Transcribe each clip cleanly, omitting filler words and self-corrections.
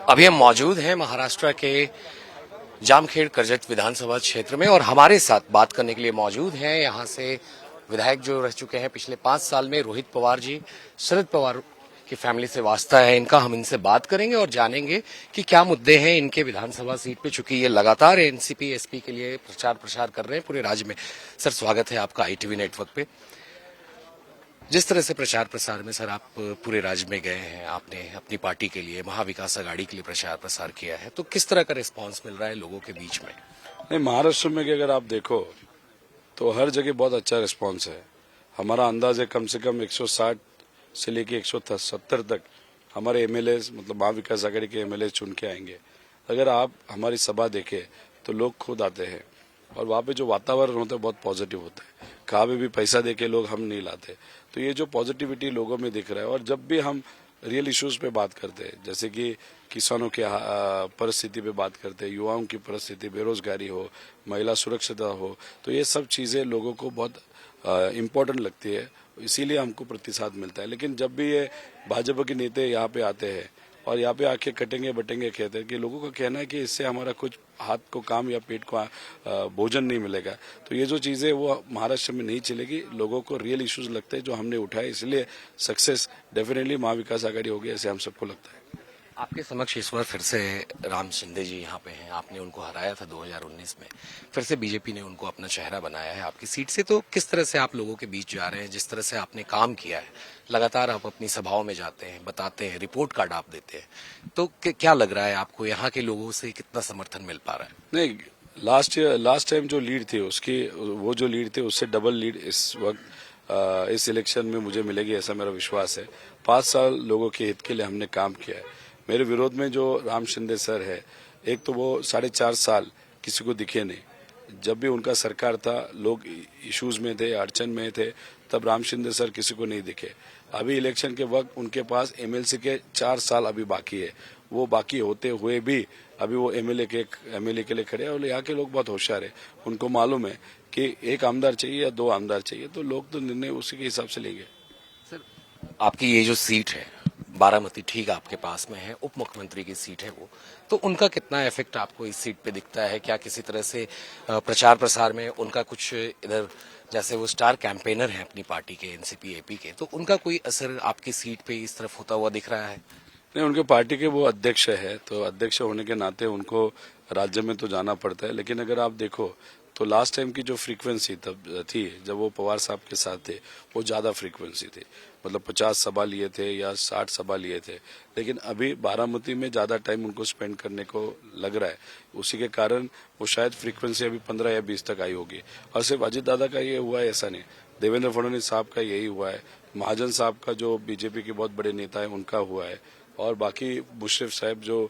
अभी हम मौजूद हैं महाराष्ट्र के जामखेड़ करजत विधानसभा क्षेत्र में और हमारे साथ बात करने के लिए मौजूद हैं यहाँ से विधायक जो रह चुके हैं पिछले 5 साल में रोहित पवार जी। शरद पवार की फैमिली से वास्ता है इनका। हम इनसे बात करेंगे और जानेंगे कि क्या मुद्दे हैं इनके विधानसभा सीट पे, चूंकि ये लगातार एनसीपी एसपी के लिए प्रचार प्रसार कर रहे हैं पूरे राज्य में। सर, स्वागत है आपका ITV नेटवर्क पे। जिस तरह से प्रचार प्रसार में सर आप पूरे राज्य में गए हैं, आपने अपनी पार्टी के लिए, महाविकास आघाड़ी के लिए प्रचार प्रसार किया है, तो किस तरह का रिस्पांस मिल रहा है लोगों के बीच में? नहीं, महाराष्ट्र में अगर आप देखो तो हर जगह बहुत अच्छा रिस्पांस है। हमारा अंदाज है कम से कम 160 से लेके 170 तक हमारे एमएलए मतलब महाविकास आघाड़ी के एमएलए चुन के आएंगे। अगर आप हमारी सभा देखें तो लोग खुद आते हैं और वहाँ पे जो वातावरण होता है बहुत पॉजिटिव होता है। कहाँ पे भी पैसा देके लोग हम नहीं लाते, तो ये जो पॉजिटिविटी लोगों में दिख रहा है। और जब भी हम रियल इश्यूज पे बात करते हैं, जैसे कि किसानों की परिस्थिति पे बात करते हैं, युवाओं की परिस्थिति, बेरोजगारी हो, महिला सुरक्षिता हो, तो ये सब चीजें लोगों को बहुत इम्पोर्टेंट लगती है, इसीलिए हमको प्रतिसाद मिलता है। लेकिन जब भी ये भाजपा के नेता यहाँ पे आते हैं और यहाँ पे आके कटेंगे बटेंगे कहते हैं कि लोगों का कहना है कि इससे हमारा कुछ हाथ को काम या पेट को भोजन नहीं मिलेगा, तो ये जो चीजें वो महाराष्ट्र में नहीं चलेगी। लोगों को रियल इश्यूज लगते हैं जो हमने उठाए, इसलिए सक्सेस डेफिनेटली महाविकास आघाड़ी होगी, ऐसे हम सबको लगता है। आपके समक्ष इस बार फिर से राम शिंदे जी यहाँ पे हैं। आपने उनको हराया था 2019 में, फिर से बीजेपी ने उनको अपना चेहरा बनाया है आपकी सीट से। तो किस तरह से आप लोगों के बीच जा रहे हैं? जिस तरह से आपने काम किया है, लगातार आप अपनी सभाओं में जाते हैं, बताते हैं, रिपोर्ट कार्ड आप देते हैं, तो क्या लग रहा है आपको यहाँ के लोगों से कितना समर्थन मिल पा रहा है? नहीं, लास्ट टाइम जो लीड थी उसकी, वो जो लीड थी उससे डबल लीड इस वक्त इस इलेक्शन में मुझे मिलेगी, ऐसा मेरा विश्वास है। 5 साल लोगों के हित के लिए हमने काम किया है। मेरे विरोध में जो राम शिंदे सर है, एक तो वो 4.5 साल किसी को दिखे नहीं। जब भी उनका सरकार था लोग इश्यूज में थे, अड़चन में थे, तब राम शिंदे सर किसी को नहीं दिखे। अभी इलेक्शन के वक्त उनके पास एमएलसी के 4 साल अभी बाकी है। वो बाकी होते हुए भी अभी वो एमएलए के लिए खड़े हैं। और यहाँ के लोग बहुत होशियार है, उनको मालूम है कि एक आमदार चाहिए या 2 आमदार चाहिए, तो लोग तो निर्णय उसी के हिसाब से लेंगे। सर, आपकी ये जो सीट है बारामती, ठीक आपके पास में है, उप मुख्यमंत्री की सीट है वो, तो उनका कितना इफेक्ट आपको इस सीट पे दिखता है? क्या किसी तरह से प्रचार प्रसार में उनका कुछ इधर, जैसे वो स्टार कैंपेनर हैं अपनी पार्टी के एनसीपी एपी के, तो उनका कोई असर आपकी सीट पे इस तरफ होता हुआ दिख रहा है? नहीं, उनके पार्टी के वो अध्यक्ष है, तो अध्यक्ष होने के नाते उनको राज्य में तो जाना पड़ता है। लेकिन अगर आप देखो तो लास्ट टाइम की जो फ्रीक्वेंसी तब थी जब वो पवार साहब के साथ थे, वो ज्यादा फ्रीक्वेंसी थी, मतलब 50 सभा लिए थे या 60 सभा लिए थे। लेकिन अभी बारामती में ज्यादा टाइम उनको स्पेंड करने को लग रहा है, उसी के कारण वो शायद फ्रीक्वेंसी अभी 15 या 20 तक आई होगी। और सिर्फ अजित दादा का ये हुआ है ऐसा नहीं, देवेंद्र फडणवीस साहब का यही हुआ है, महाजन साहब का जो बीजेपी के बहुत बड़े नेता है उनका हुआ है, और बाकी मुशर्रफ साहब जो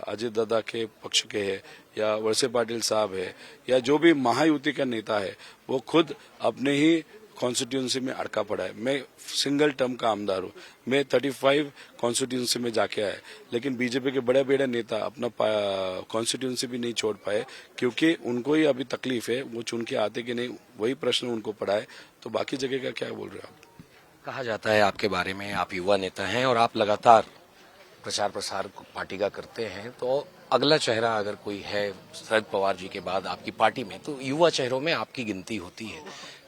अजित दादा के पक्ष के हैं, या वलसे पाटिल साहब है, या जो भी महायुति का नेता है, वो खुद अपने ही कॉन्स्टिट्यूंसी में अड़का पड़ा है। मैं सिंगल टर्म का आमदार हूँ, मैं 35 कॉन्स्टिट्यूंसी में जाके आया, लेकिन बीजेपी के बड़े बड़े नेता अपना कॉन्स्टिट्यूंसी भी नहीं छोड़ पाए, क्योंकि उनको ही अभी तकलीफ है, वो चुन के आते कि नहीं, वही प्रश्न उनको पड़ा है। तो बाकी जगह का क्या बोल रहे हो आप? कहा जाता है आपके बारे में, आप युवा नेता हैं और आप लगातार प्रचार प्रसार पार्टी का करते हैं, तो अगला चेहरा अगर कोई है शरद पवार जी के बाद आपकी पार्टी में, तो युवा चेहरों में आपकी गिनती होती है।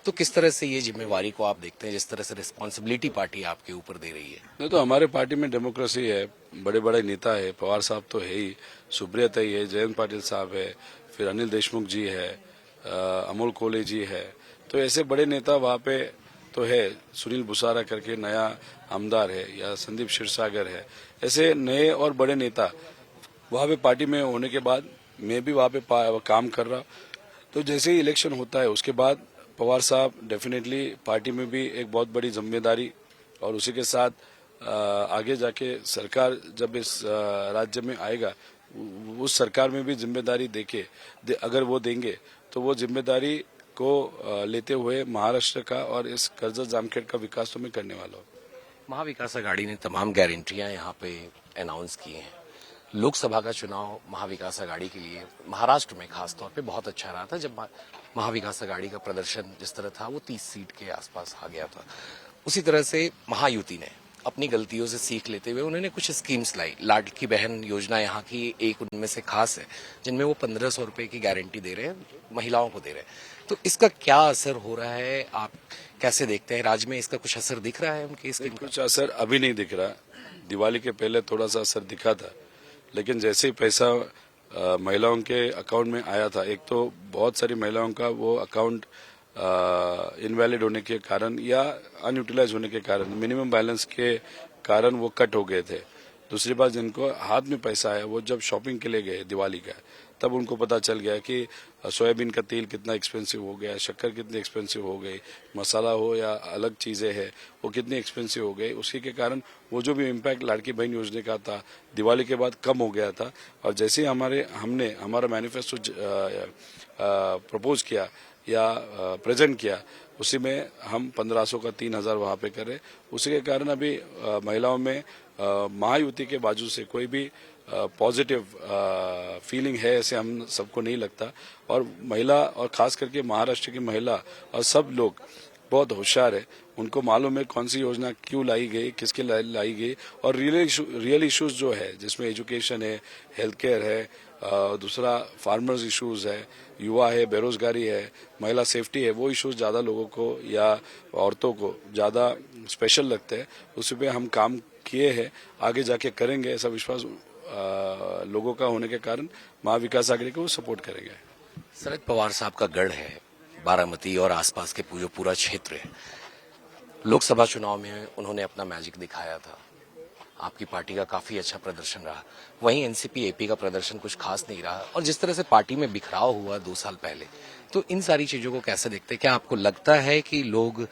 तो किस तरह से ये जिम्मेवारी को आप देखते हैं, जिस तरह से रिस्पॉन्सिबिलिटी पार्टी आपके ऊपर दे रही है? नहीं, तो हमारे पार्टी में डेमोक्रेसी है, बड़े बड़े नेता है, पवार साहब तो है ही, सुब्रिया ही है, जयंत पाटिल साहब है, फिर अनिल देशमुख जी है, अमोल कोले जी है, तो ऐसे बड़े नेता वहाँ पे तो है। सुनील बुसारा करके नया आमदार है, या संदीप क्षीरसागर है, ऐसे नए और बड़े नेता वहाँ पे पार्टी में होने के बाद मैं भी वहाँ पे काम कर रहा। तो जैसे ही इलेक्शन होता है उसके बाद पवार साहब डेफिनेटली पार्टी में भी एक बहुत बड़ी जिम्मेदारी, और उसी के साथ आगे जाके सरकार जब इस राज्य में आएगा, उस सरकार में भी जिम्मेदारी अगर वो देंगे, तो वो जिम्मेदारी को लेते हुए महाराष्ट्र का और इस करजत जामखेड़ का विकास तो मैं करने वाला हूँ। महाविकास आघाड़ी ने तमाम गारंटियां यहाँ पे अनाउंस की हैं। लोकसभा का चुनाव महाविकास आघाड़ी के लिए महाराष्ट्र में खास तौर पे बहुत अच्छा रहा था, जब महाविकास आघाड़ी का प्रदर्शन जिस तरह था वो 30 सीट के आसपास आ गया था। उसी तरह से महायुति ने अपनी गलतियों से सीख लेते हुए उन्होंने कुछ स्कीम्स लाई। लाडली बहन योजना यहाँ की एक उनमें से खास है, जिनमें वो 1500 रुपए की गारंटी दे रहे हैं, महिलाओं को दे रहे हैं। तो इसका क्या असर हो रहा है, आप कैसे देखते हैं? राज्य में इसका कुछ असर दिख रहा है उनकी स्कीम का? कुछ असर अभी नहीं दिख रहा। दिवाली के पहले थोड़ा सा असर दिखा था, लेकिन जैसे ही पैसा महिलाओं के अकाउंट में आया था, एक तो बहुत सारी महिलाओं का वो अकाउंट इनवैलिड होने के कारण या अनयूटिलाइज होने के कारण, मिनिमम बैलेंस के कारण वो कट हो गए थे। दूसरी बात, जिनको हाथ में पैसा आया वो जब शॉपिंग के लिए गए दिवाली का, तब उनको पता चल गया कि सोयाबीन का तेल कितना एक्सपेंसिव हो गया, शक्कर कितनी एक्सपेंसिव हो गई, मसाला हो या अलग चीजें हैं वो कितनी एक्सपेंसिव हो गई। उसी के कारण वो जो भी इम्पैक्ट लाड़की बहन योजना का था दिवाली के बाद कम हो गया था। और जैसे ही हमने हमारा मैनिफेस्टो प्रपोज किया या प्रेजेंट किया, उसी में हम 1500 का 3000 वहां पे करे। उसी के कारण अभी महिलाओं में महायुति के बाजू से कोई भी पॉजिटिव फीलिंग है ऐसे हम सबको नहीं लगता। और महिला, और खास करके महाराष्ट्र की महिला और सब लोग बहुत होशियार है, उनको मालूम है कौन सी योजना क्यों लाई गई, किसके लिए लाई गई। और रियल इश्यूज जो है, जिसमें एजुकेशन है, हेल्थ केयर है, दूसरा फार्मर्स इश्यूज है, युवा है, बेरोजगारी है, महिला सेफ्टी है, वो इश्यूज ज्यादा लोगों को या औरतों को ज्यादा स्पेशल लगते हैं। उस पर हम काम किए हैं, आगे जाके करेंगे, ऐसा विश्वास लोगों का होने के कारण महाविकास आघाड़ी को सपोर्ट करेंगे। शरद पवार साहब का गढ़ है बारामती और आसपास के जो पूरा क्षेत्र है। लोकसभा चुनाव में उन्होंने अपना मैजिक दिखाया था, आपकी पार्टी का काफी अच्छा प्रदर्शन रहा। वहीं एनसीपी एपी का प्रदर्शन कुछ खास नहीं रहा, और जिस तरह से पार्टी में बिखराव हुआ 2 साल पहले, तो इन सारी चीजों को कैसे देखते हैं? क्या आपको लगता है कि लोग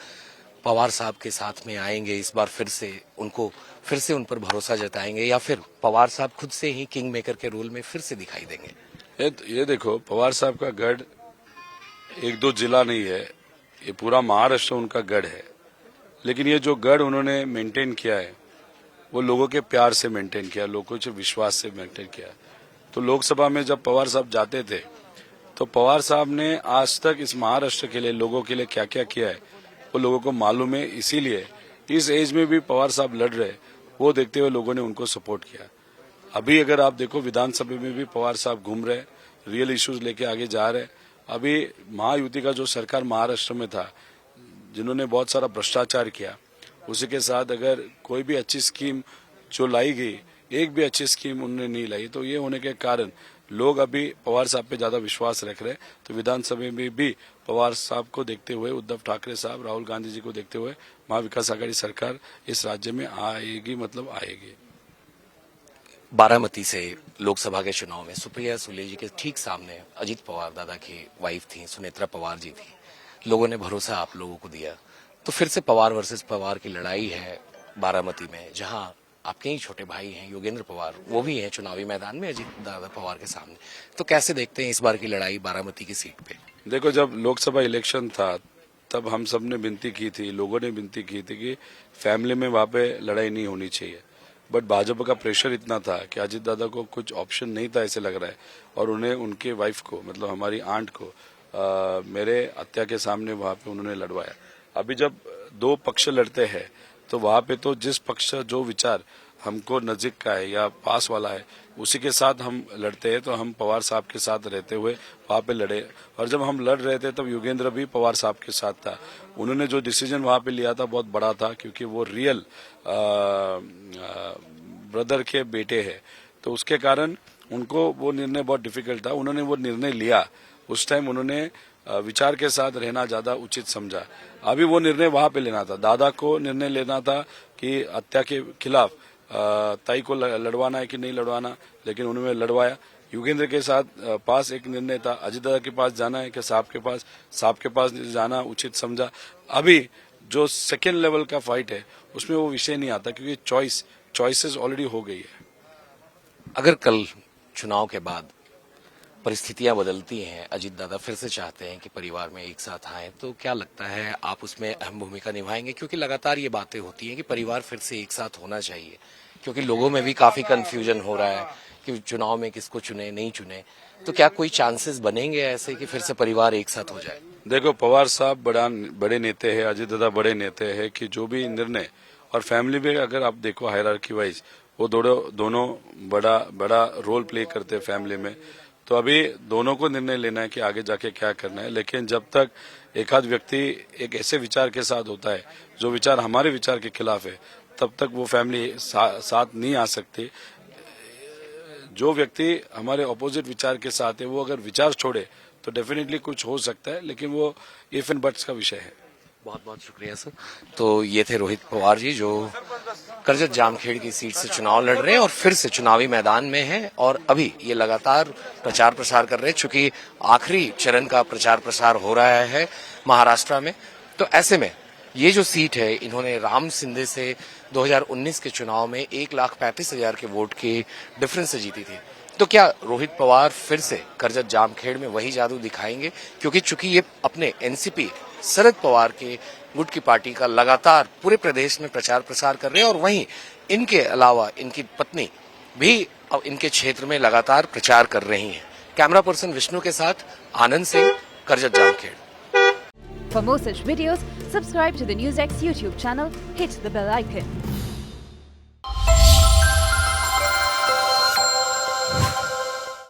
पवार साहब के साथ में आएंगे इस बार, फिर से उन पर भरोसा जताएंगे, या फिर पवार साहब खुद से ही किंग मेकर के रोल में फिर से दिखाई देंगे? ये देखो, पवार साहब का गढ़ 1-2 जिला नहीं है, ये पूरा महाराष्ट्र उनका गढ़ है। लेकिन ये जो गढ़ उन्होंने मेंटेन किया है, वो लोगों के प्यार से मेंटेन किया, लोगों के विश्वास से मेंटेन किया। तो लोकसभा में जब पवार साहब जाते थे, तो पवार साहब ने आज तक इस महाराष्ट्र के लिए, लोगों के लिए क्या क्या किया है वो लोगों को मालूम है। इसीलिए इस एज में भी पवार साहब लड़ रहे, वो देखते हुए लोगों ने उनको सपोर्ट किया। अभी अगर आप देखो, विधानसभा में भी पवार साहब घूम रहे, रियल इश्यूज लेके आगे जा रहे। अभी महायुति का जो सरकार महाराष्ट्र में था, जिन्होंने बहुत सारा भ्रष्टाचार किया, उसी के साथ अगर कोई भी अच्छी स्कीम जो लाई गई, एक भी अच्छी स्कीम उन्होंने नहीं लाई, तो ये होने के कारण लोग अभी पवार साहब पे ज्यादा विश्वास रख रहे। तो विधानसभा में भी पवार साहब को देखते हुए, उद्धव ठाकरे साहब, राहुल गांधी जी को देखते हुए महाविकास आघाड़ी सरकार इस राज्य में आएगी, मतलब आएगी। बारामती से लोकसभा के चुनाव में सुप्रिया सुले जी के ठीक सामने अजीत पवार दादा की वाइफ थी, सुनेत्रा पवार जी थी। लोगों ने भरोसा आप लोगों को दिया, तो फिर से पवार वर्सेस पवार की लड़ाई है बारामती में, जहां आपके ही छोटे भाई हैं योगेंद्र पवार, वो भी हैं चुनावी मैदान में अजीत दादा पवार के सामने। तो कैसे देखते हैं इस बार की लड़ाई बारामती की सीट पे? देखो, जब लोकसभा इलेक्शन था तब हम सब ने विनती की थी, लोगों ने विनती की थी कि फैमिली में वहां पे लड़ाई नहीं होनी चाहिए। बट भाजपा का प्रेशर इतना था कि अजीत दादा को कुछ ऑप्शन नहीं था ऐसे लग रहा है, और उन्हें उनके वाइफ को, मतलब हमारी आंट को मेरे हत्या के सामने वहां पे उन्होंने लड़वाया। अभी जब 2 पक्ष लड़ते हैं, तो वहां पे तो जिस पक्ष जो विचार हमको नजदीक का है या पास वाला है, उसी के साथ हम लड़ते हैं। तो हम पवार साहब के साथ रहते हुए वहां पे लड़े, और जब हम लड़ रहे थे तब योगेंद्र भी पवार साहब के साथ था। उन्होंने जो डिसीजन वहां पे लिया था बहुत बड़ा था, क्योंकि वो रियल ब्रदर के बेटे हैं, तो उसके कारण उनको वो निर्णय बहुत डिफिकल्ट था। उन्होंने वो निर्णय लिया, उस टाइम उन्होंने विचार के साथ रहना ज्यादा उचित समझा। अभी वो निर्णय वहां पे लेना था, दादा को निर्णय लेना था कि हत्या के खिलाफ ताई को लड़वाना है कि नहीं लड़वाना, लेकिन उन्होंने लड़वाया। योगेंद्र के साथ पास एक निर्णय था, अजीत दादा के पास जाना है कि साहब के पास जाना उचित समझा। अभी जो सेकेंड लेवल का फाइट है, उसमें वो विषय नहीं आता, क्योंकि चॉइसेस ऑलरेडी हो गई है। अगर कल चुनाव के बाद परिस्थितियां बदलती हैं, अजीत दादा फिर से चाहते हैं कि परिवार में एक साथ आए, तो क्या लगता है आप उसमें अहम भूमिका निभाएंगे? क्योंकि लगातार ये बातें होती हैं कि परिवार फिर से एक साथ होना चाहिए, क्योंकि लोगों में भी काफी कंफ्यूजन हो रहा है कि चुनाव में किसको चुने नहीं चुने। तो क्या कोई चांसेस बनेंगे ऐसे कि फिर से परिवार एक साथ हो जाए? देखो, पवार साहब बड़े नेता है, अजीत दादा बड़े नेता है, कि जो भी निर्णय और फैमिली में अगर आप देखो हायरार्की वाइज वो दोनों बड़ा बड़ा रोल प्ले करते हैं फैमिली में। तो अभी दोनों को निर्णय लेना है कि आगे जाके क्या करना है, लेकिन जब तक एक आध व्यक्ति एक ऐसे विचार के साथ होता है जो विचार हमारे विचार के खिलाफ है, तब तक वो फैमिली साथ नहीं आ सकती। जो व्यक्ति हमारे ऑपोजिट विचार के साथ है वो अगर विचार छोड़े तो डेफिनेटली कुछ हो सकता है, लेकिन वो इफ एंड बट्स का विषय है। बहुत बहुत शुक्रिया सर। तो ये थे रोहित पवार जी जो करजत जामखेड़ की सीट से चुनाव लड़ रहे हैं और फिर से चुनावी मैदान में हैं और अभी ये लगातार प्रचार प्रसार कर रहे हैं, चूंकि आखिरी चरण का प्रचार प्रसार हो रहा है महाराष्ट्र में। तो ऐसे में ये जो सीट है इन्होंने राम सिंधे से 2019 के चुनाव में 1,35,000 के वोट के डिफरेंस से जीती थी। तो क्या रोहित पवार फिर से करजत जामखेड़ में वही जादू दिखाएंगे? क्योंकि चूंकि ये अपने एनसीपी शरद पवार के गुट की पार्टी का लगातार पूरे प्रदेश में प्रचार प्रसार कर रहे हैं और वहीं इनके अलावा इनकी पत्नी भी अब इनके क्षेत्र में लगातार प्रचार कर रही हैं। कैमरा पर्सन विष्णु के साथ Anand Singh, Karjat Jamkhed. For more such videos, subscribe to the NewsX YouTube channel, hit the bell icon.